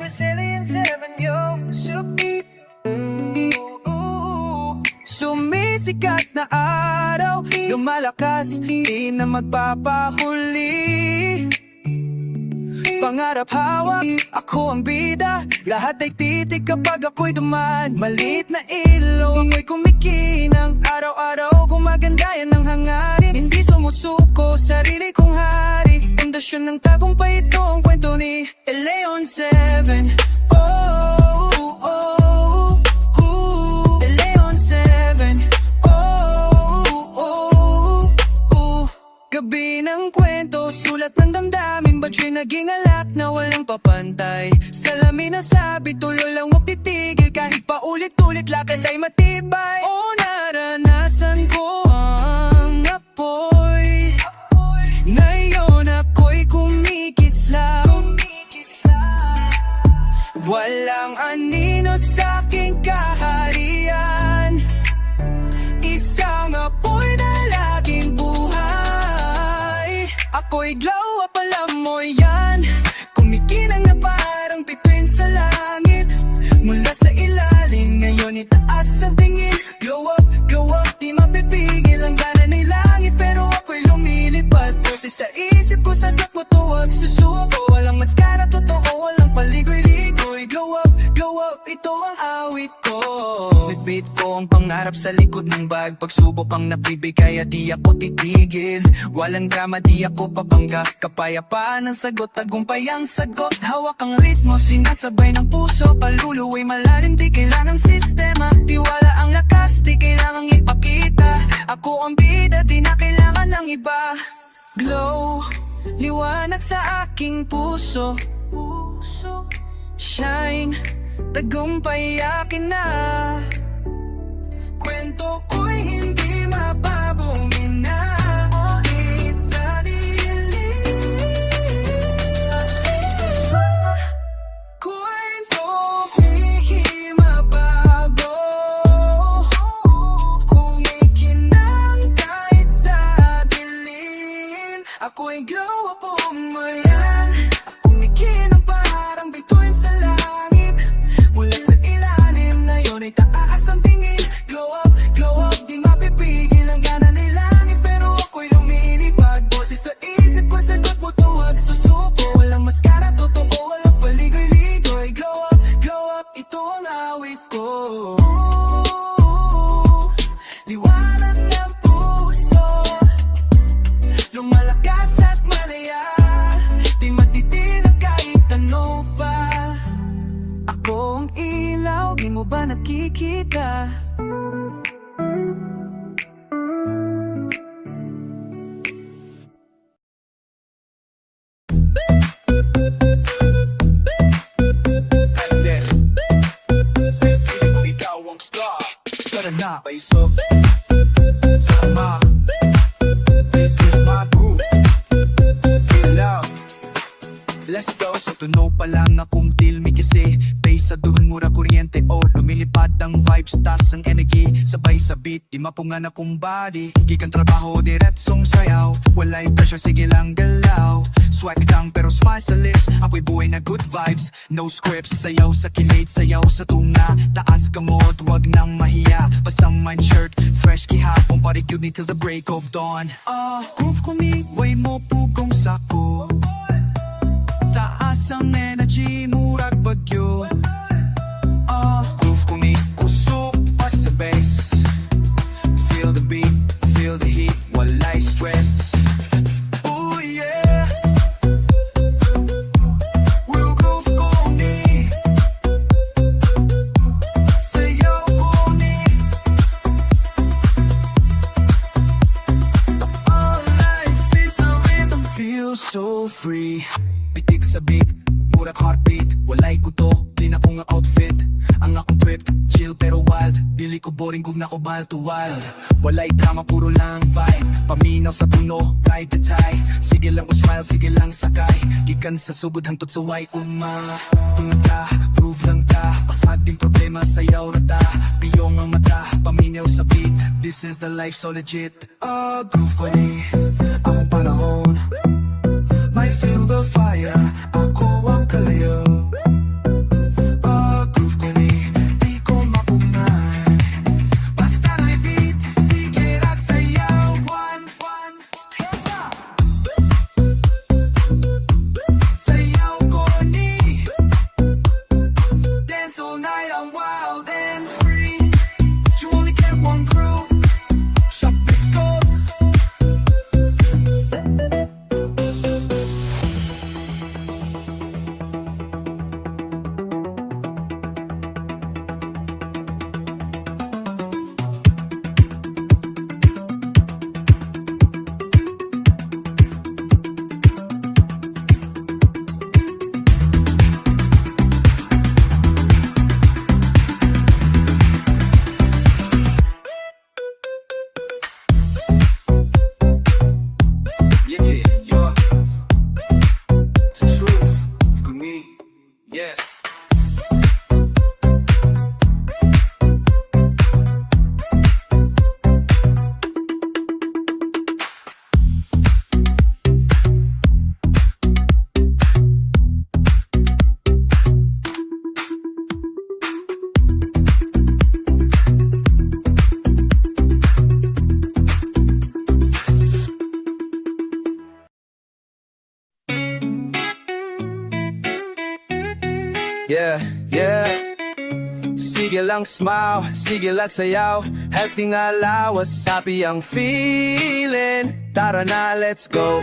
Brazilian 7, yo. Sumisikat na araw, lumalakas, di na magpapahuli. Pangarap hawak, ako ang bida. Lahat ay titig kapag ako'y duman. Maliit na ilaw, ako'y kumikinang. Araw-araw gumaganda yan ang hangarin. Hindi sumusuko, sarili kong hari. Pundasyon ng tagumpay, ito ang kwento ni Leon 7. Oh, oh, oh, oh. Leon 7. Oh, oh, oh. Gabi ng kwento, sulat ng damdamin. Ba't siya'y naging alak na walang papantay? Salamin na sabi, tuloy lang huwag titigil. Kahit paulit-ulit, lakad ay matibay. Oh, naranasan ko ang apoy. Ngayon ako'y kumikislap. Walang anino sa'king kaharian. Isang apoy na laging buhay. Ako'y glow up, alam mo yan. Kumikinang na parang bituin sa langit. Mula sa ilalim, ngayon itaas ang tingin. Glow up, di mapipigil ang gana ng langit. Pero ako'y lumilipad. Kasi sa isip ko, sa takbo tuwag susuko. Walang maskara, totoo, walang paligoy-ligoy. Glow up, ito ang awit ko. Bitbit ko ang pangarap sa likod ng bag. Pagsubok ang napibigay at di ako titigil. Walang drama, di ako pabangga. Kapayapaan ang sagot, tagumpay ang sagot. Hawak ang ritmo, sinasabay ng puso. Paluluway malalim, di kailangang sistema. Tiwala ang lakas, di kailangang ipakita. Ako ang bida, di na kailangan ng iba. Glow, liwanag sa aking puso. Shine, tagumpay akin na. Kwento ko'y hindi mapabungina. It's sa dilim. Kwento ko'y mabago. Kumikinang kahit sa dilim. Ako'y glow up, umayan. Kumikinang parang bituin sa langit. Mula sa ilalim na yun ay taas ang tingin. Glow up, di mapipigil ang gana ng langit. Pero ako'y lumilipad. Boses sa isip ko, sagot mo tuwag susuko. Walang maskara, totoo, walang paligoy-ligoy. Glow up, ito ang awit ko. Liwanag ng puso, lumalakas at malaya. Di matitinag kahit ano pa. Ako ang ilaw, di mo ba nakikita? Sa feeling kong ikaw ang star. Tara na, paisok sama. This is my groove. Feel love. Let's go. Sa tunog pa lang akong tilmi kasi base sa duhan mura kuryente o lumilipad ang vibes, tas ang energy. Sabay sa beat, di mapungan akong body. Gikan trabaho, diretsong sayaw. Walay pressure, sige lang galaw. Swag lang pero smile sa lips. Ako'y buhay na good vibes, no scripts. Sayaw sa kilid, sayaw sa tunga. Taas kamot, wag nang mahiya. Pasang mind shirt, fresh kihapon. Parikid ni till the break of dawn. Groove ko mi, way mo pugong sako. Taas ang energy, murag bagyo. Groove ko mi, kusog pa sa bass. Feel the beat, feel the heat, walay stress. Oh yeah. We'll groove ko ni. Sayaw ko ni. All life is a rhythm, feel so free. Pitik sa beat, murag heartbeat. Walay kuto, di na ko nga outfit. Ang akong trip, chill pero wild. Dili ko boring, groove na ko wild to wild. Walay drama, puro lang vibe. Paminaw sa tuno, ride the tie. Sige lang ko smile, sige lang sakay. Gikan sa sugod, hangtod sa way uma. Tunga ka, groove lang ta. Pasag din problema, sayaw na ta. Biyong ang mata, paminaw sa beat. This is the life so legit. Groove ko ni, akong panahon. Might feel the fire, ako ang kalayo. Yeah, yeah. Sige lang smile, sige lang sayaw. Healthy nga lawas, happy ang feeling. Tara na, let's go.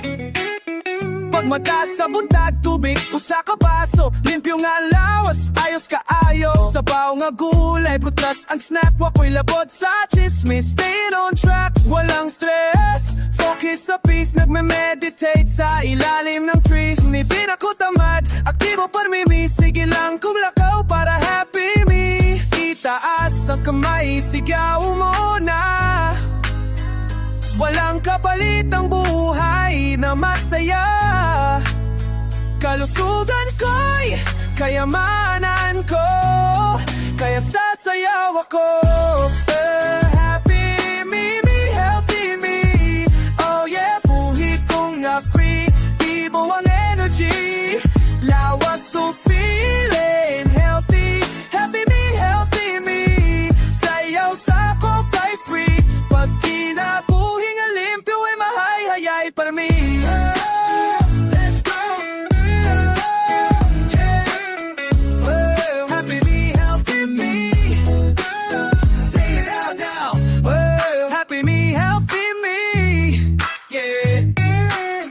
Pag mataas sa buntag, tubig, usa ka baso. Limpyo nga lawas, ayos ka ayos. Sabaw nga gulay, prutas ang snack. Wako'y labot sa chismis, staying on track. Walang stress, focus sa peace. Nagme-meditate sa ilalim ng trees. Ni pinako tamad, aktibo parmimi. Sige lang kumlakaw para happy me. Itaas ang kamay, sigaw mo na. Walang kapalit ang buhay na masaya. Kalusugan ko'y kayamanan ko, kaya't sasayaw ako. Happy me, healthy me. Oh yeah, buhay kong nga free. Ibo ang energy, lawas o feeling healthy. Happy me, healthy me. Sayaw sa ko kay free. Pag kinabuhi nga limpyo ay mahayhayay para me. Let's go. Well, happy me, healthy me. Say it out now. Well, happy me, healthy me. Yeah.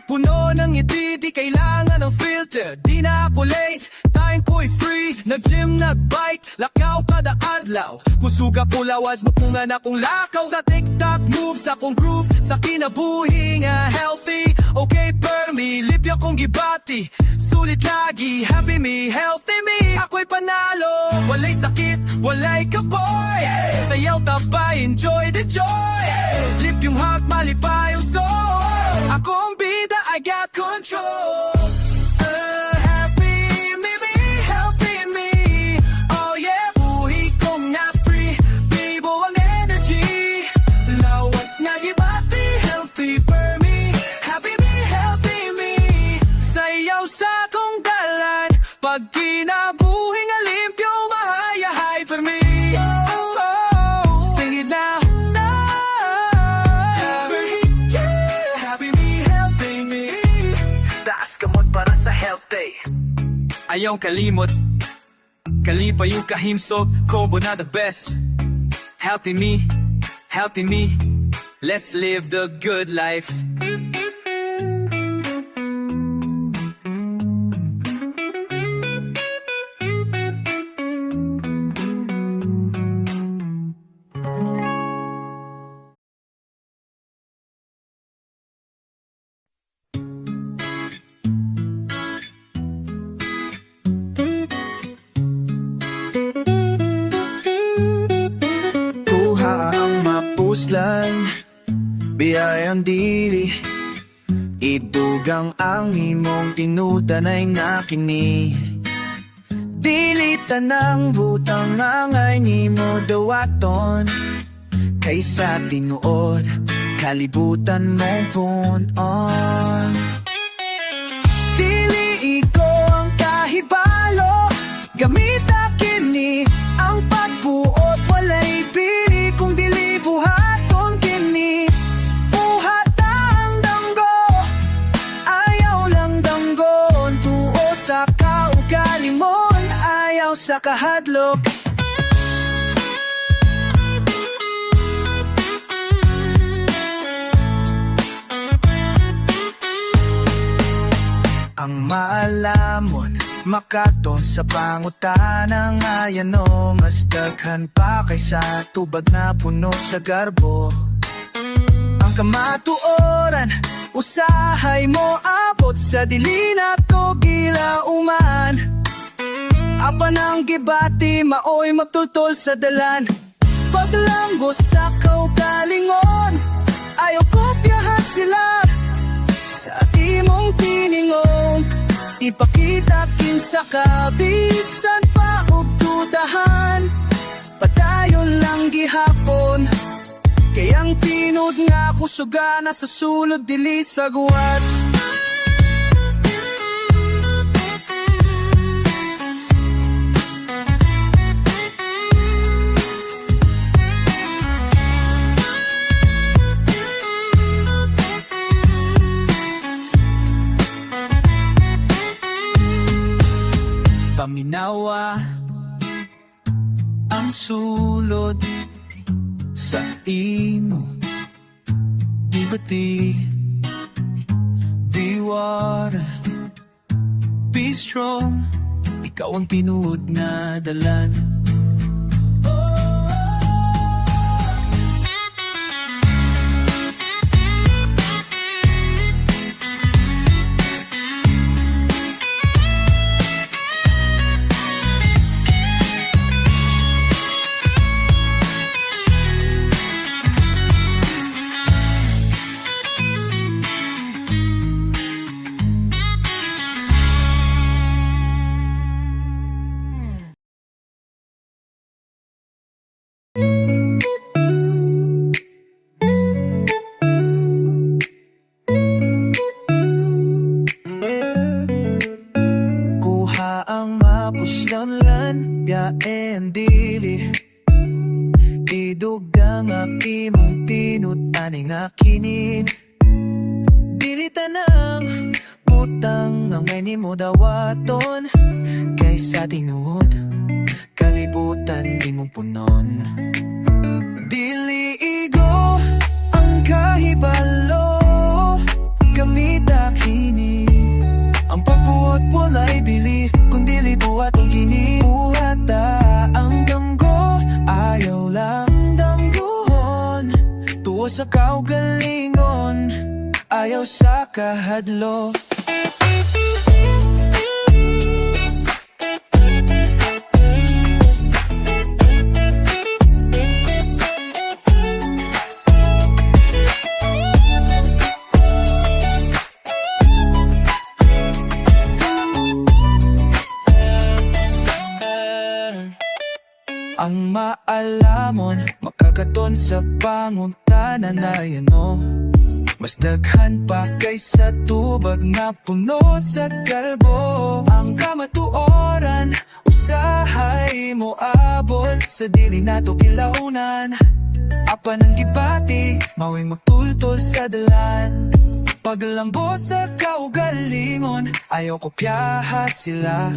Puno ng ngiti, di kailangan ng filter. Di na ako late, time ko'y free. Nag-gym, nag-bike, lakaw kada adlaw. Kusog ako lawas, matungan akong lakaw. Sa TikTok moves, akong groove. Sa kinabuhi nga healthy. Okay per me, lipya kong gibati. Sulit lagi, happy me, healthy me. Ako'y panalo, walay sakit, walay kapoy. Sayaw tabay, enjoy the joy. Lipyong hug, malipay yung soul. Akong bida, I got control. Happy me, healthy me. Oh yeah, buhay kong nga free. Bibo ang energy, lawas nga gibati. Healthy per me, happy me, healthy me. Sayaw sa kong dalan, pag kinabuhi nga limpyo, mahayahay per me. Sing it now. Happy me, healthy me. Taas kamot para sa healthy. Ayaw kalimot, kalipa yung kahimsog, combo na the best. Healthy me, healthy me. Let's live the good life. Kuha ang mapuslan, biyayang dili. Idugang ang imong tinudanay nga kini. Dili tanang butang angay nimo dawaton. Kaysa tinuod, kalibutan mong punon. Dili iko ang kahibalo, gamit kini ang pagbuot. Walay pili kung dili buhaton kini. Buhat ang danggo, ayaw lang danggon. Tuo sa kaugali mo, ayaw sa kahadlok. Ang maalamon, makaton sa pangutana nga yano. Mas daghan pa kaysa tubag na puno sa garbo. Ang kamatuoran, usahay mo abot sa dili na to gilauman. Apan ang gibati, maoy magtultol sa dalan. Paglanggos sa kaugalingon, ayaw kopyahan sila. Sa imong tiningong, ipakita kinsa kabisan pa ug dudahan. Padayon lang gihapon, kay ang tinud nga kusugana sa sulod dili sa guwas. paminawa ang sulod sa imo. Di bati, be water, be strong. Ikaw ang tinuod na dalan. Kuha ang mapuslanlan, biyaen dili. Idugang akimong tinut aning akinin. Dili tanang butang ang may nimo dawaton. Kaysa tinuod, kalibutan imong punon. Dili igo ang kahibalo, gamit akini. Ang pagbuot walay bili, kung dili buhat ang kini. Buhata ang damgo, ayaw lang damguhon. Tuwa sa kaugalingon, ayaw sa kahadlo. Ang maalamon, makakaton sa pangutanan na yano. Mas daghan pa kaysa tubag na puno sa karbo. Ang kamatuoran, usahay mo abot sa dili nato kilaunan. Apan ang gibati, mawing magtultol sa dalan. Paglambo sa kaugalingon, ayaw kopyaha sila.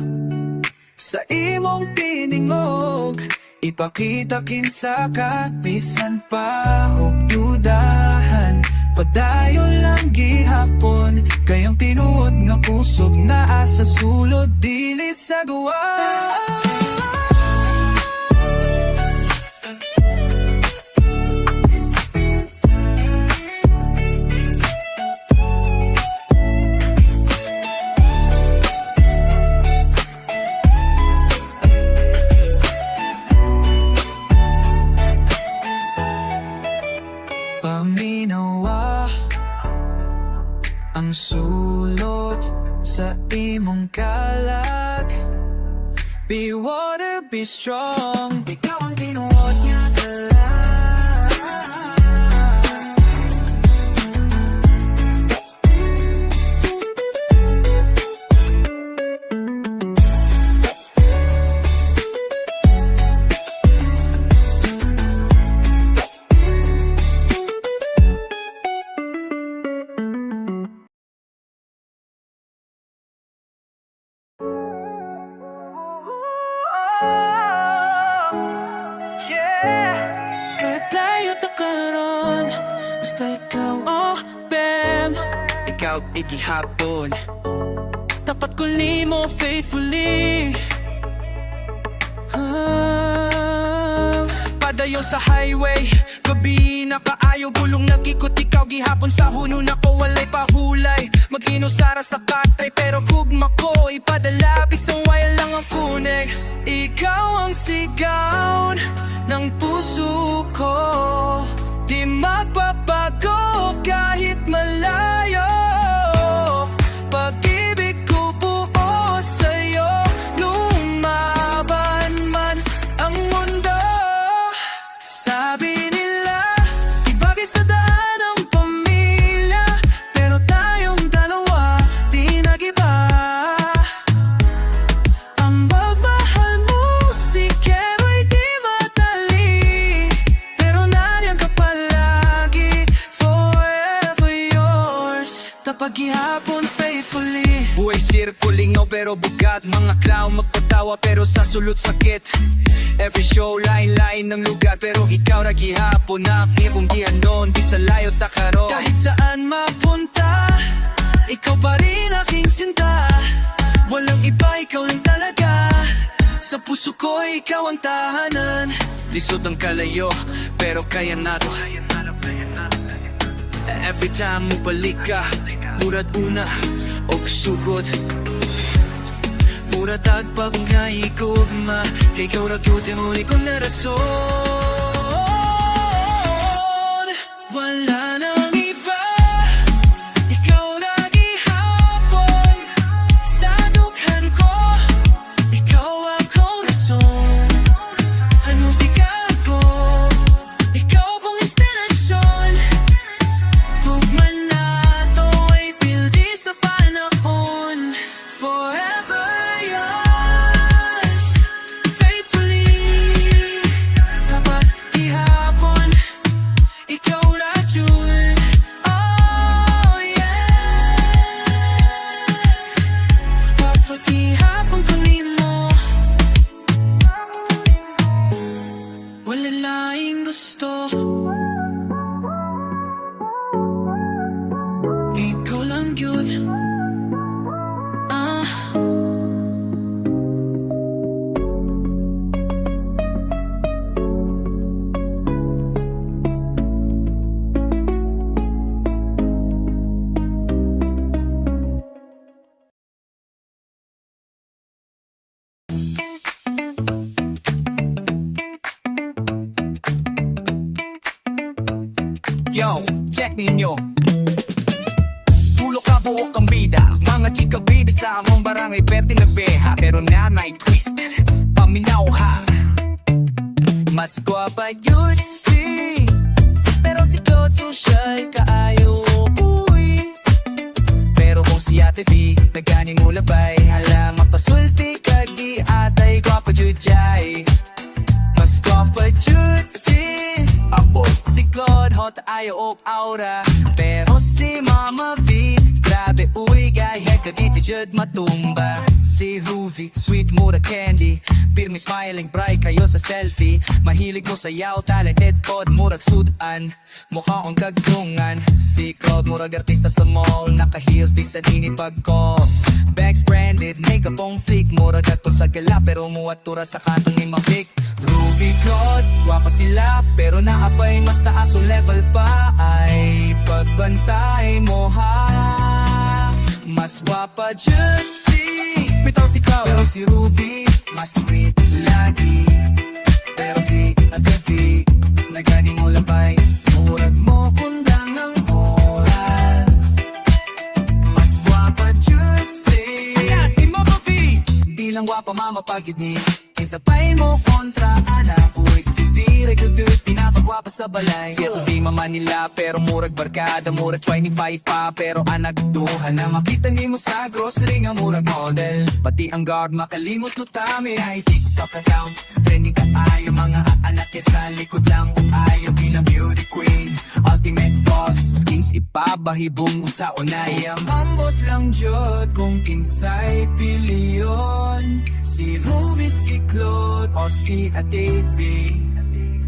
Sa imong piningog, ipakita kinsa ka, bisan pa og dudahan. Padayon lang gihapon, kayong tinuod nga pusog naa sa sulod, dili sa gawa. Paminawa ang sulod sa imong kalag. Be water, be strong. Ikaw ang tinuod nga dalan. Kahit layo ta karon, basta ikaw, oh, bam. Ikaw igihapon, tapat ko nimo faithfully. Padayon sa highway, gabi nakaayo, gulong nagikot. Ikaw gihapon sa huno nako, walay pahulay. Mag-inusara sa katay, pero gugma ko ipadala, bisang waya lang ang kunay. Ikaw ang sigaw ng puso ko, di magpapago kahit malayo. Pag-ibig ko buo sa'yo, lumaban man ang mundo. Sabi nila, di bagay sa daan ang pamilya, pero tayong dalawa, di nag-iba. Ang pagmahal mo, sikero'y di madali, pero nandiyan ka palagi. Tapag gihapon faithfully. Buhay circling no pero bugat. Mga clown magpatawa pero sa sulot sakit. Every show lain-lain ng lugar pero ikaw ra gihapon na akong gihanon. Di sa layo takaro. Kahit saan mapunta, ikaw pa rin aking sinta. Walang iba, ikaw lang talaga. Sa puso ko ikaw ang tahanan. Lisod ang kalayo pero kaya nato. Every time mo balik ka, murad una o sugod. Murad tagpa kung kahigog ma. Kay ikaw ragyutin huli kong narason. Wala nang iba, ikaw na gihapon. Sa dughan ko, ikaw akong rason. Anong sikat ko, ikaw kong inspirasyon. Tugman na to ay pildi sa panahon. Forever yours, faithfully. Kapag ihapon, ikaw ra jud. Oh yeah. Kapag ihapon ko nimo, wala laing gusto. Ikaw lang yun. Yo, check ninyo. Pulo ka buok ang bida. Mga chika baby sa among barangay perte na beha. Pero nanay twist, paminaw ha. Mas guwapa yun si, pero si Claude social kaayo. Uy, pero kung si Ate V naganing mo labay, hala mapasulti kagi atay guwapa jud jay. Mas guwapa jud si Claude hot ayo og aura. Pero si Mama V grabe uy gay heka dito jud matumba. Si Ruby sweet mura candy, pirmi smiling bright kayo sa selfie. Mahilig mo sayaw talented pod murag sudan, mukha kong kagtungan. Si Claude murag artista sa mall, naka heels di sa dinipag ko. Bags branded, makeup on fleek, murag ato sa gala pero muwatura sa kantong ni Mavik. Ruby Claude, gwapa sila pero naapay mas taas o level pa. Ay pagbantay mo ha, mas gwapa jud si, bitaw si Claude. Pero si Ruby, mas sweet lagi. Pero si Ate V, nagani mo labay, murag mo kundang ang oras. Mas gwapa jud si, Kaya si Mama V, di lang gwapa mama pagid ni. Isapay mo kontra anak, uy si V, rekudut, pinapagwapa sa balay. Si Ate V mama nila, pero murag barkada, murag 25 pa, pero anak duha na makita ni mo sa grocery nga murag model. Pati ang guard makalimot no tami, ay TikTok account, trending ka ayo mga anak sa likod lang kung ayaw bilang beauty queen. Ultimate boss, skins ipabahibong mo sa unay. Ambot lang jud kung kinsay piliyon, si Ruby, si Claude, o si Ate V.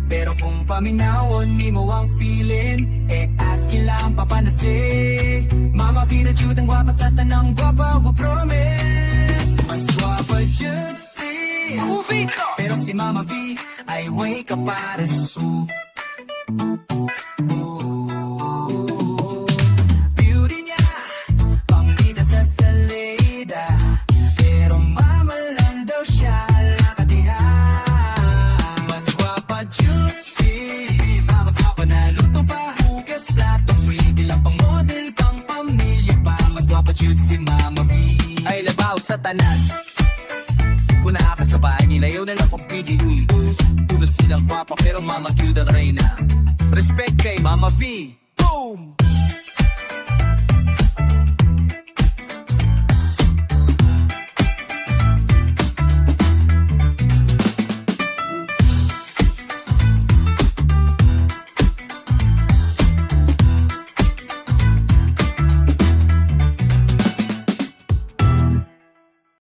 Pero kung paminawon ni mo ang feeling, eh askin lang papanasi. Mama V na jud ang gwapa sa tanang gwapa, we promise. Mas gwapa jud si Ruby ka. pero si Mama V ay way ka para su. Beauty niya, pambida sa salida, pero mama lang daw siya lakadiha. Mas gwapa jud si Mama V, panaluto pa, hugas, plato free, di lang pang model, pang pamilya pa. Mas gwapa jud si Mama V, ay labaw sa tanan. Kung nakakasabay nila, yun na lang kong PDU. Puno silang gwapa pero Mama Q ang reyna. Respect kay Mama V. Boom!